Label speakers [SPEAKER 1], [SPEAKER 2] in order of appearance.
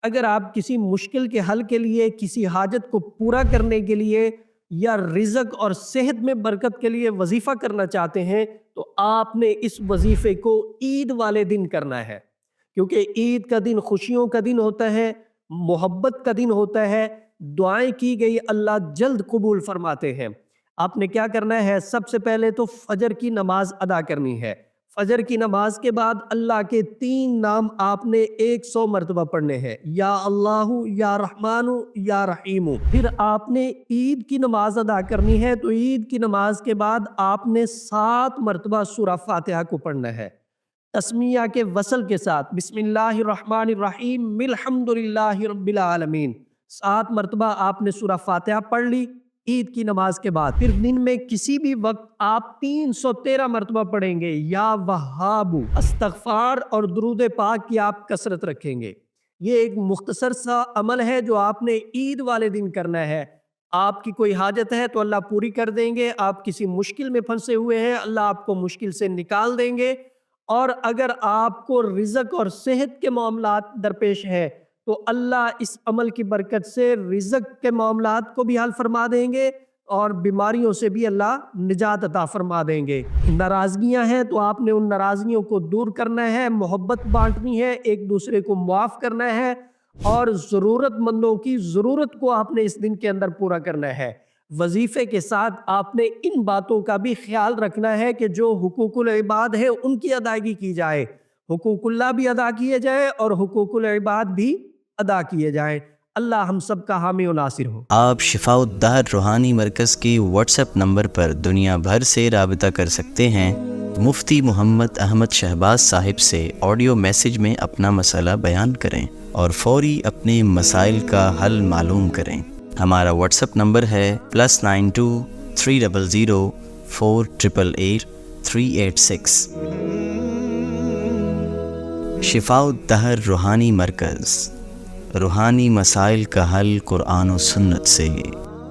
[SPEAKER 1] اگر آپ کسی مشکل کے حل کے لیے، کسی حاجت کو پورا کرنے کے لیے یا رزق اور صحت میں برکت کے لیے وظیفہ کرنا چاہتے ہیں تو آپ نے اس وظیفے کو عید والے دن کرنا ہے، کیونکہ عید کا دن خوشیوں کا دن ہوتا ہے، محبت کا دن ہوتا ہے، دعائیں کی گئی اللہ جلد قبول فرماتے ہیں۔ آپ نے کیا کرنا ہے؟ سب سے پہلے تو فجر کی نماز ادا کرنی ہے۔ فجر کی نماز کے بعد اللہ کے 3 نام آپ نے 100 مرتبہ پڑھنے ہیں، یا اللہ، یا رحمان، یا رحیم۔ پھر آپ نے عید کی نماز ادا کرنی ہے، تو عید کی نماز کے بعد آپ نے 7 مرتبہ سورہ فاتحہ کو پڑھنا ہے، تسمیہ کے وصل کے ساتھ، بسم اللہ الرحمن الرحیم الحمد للہ رب العالمین۔ 7 مرتبہ آپ نے سورہ فاتحہ پڑھ لی عید کی نماز کے بعد۔ پھر دن میں کسی بھی وقت آپ 313 مرتبہ پڑھیں گے، یا وہاب، استغفار اور درود پاک کی آپ کثرت رکھیں گے۔ یہ ایک مختصر سا عمل ہے جو آپ نے عید والے دن کرنا ہے۔ آپ کی کوئی حاجت ہے تو اللہ پوری کر دیں گے، آپ کسی مشکل میں پھنسے ہوئے ہیں اللہ آپ کو مشکل سے نکال دیں گے، اور اگر آپ کو رزق اور صحت کے معاملات درپیش ہے تو اللہ اس عمل کی برکت سے رزق کے معاملات کو بھی حل فرما دیں گے اور بیماریوں سے بھی اللہ نجات عطا فرما دیں گے۔ ناراضگیاں ہیں تو آپ نے ان ناراضگیوں کو دور کرنا ہے، محبت بانٹنی ہے، ایک دوسرے کو معاف کرنا ہے، اور ضرورت مندوں کی ضرورت کو آپ نے اس دن کے اندر پورا کرنا ہے۔ وظیفے کے ساتھ آپ نے ان باتوں کا بھی خیال رکھنا ہے کہ جو حقوق العباد ہے ان کی ادائیگی کی جائے، حقوق اللہ بھی ادا کیے جائے اور حقوق العباد بھی ادا کیے جائیں۔ اللہ ہم سب کا حامی و ناصر ہو۔
[SPEAKER 2] آپ شفاء الدہر روحانی مرکز کی واٹس ایپ نمبر پر دنیا بھر سے رابطہ کر سکتے ہیں۔ مفتی محمد احمد شہباز صاحب سے آڈیو میسج میں اپنا مسئلہ بیان کریں اور فوری اپنے مسائل کا حل معلوم کریں۔ ہمارا واٹس ایپ نمبر ہے +92 300 488 386۔ شفاء الدہر روحانی مرکز، روحانی مسائل کا حل قرآن و سنت سے۔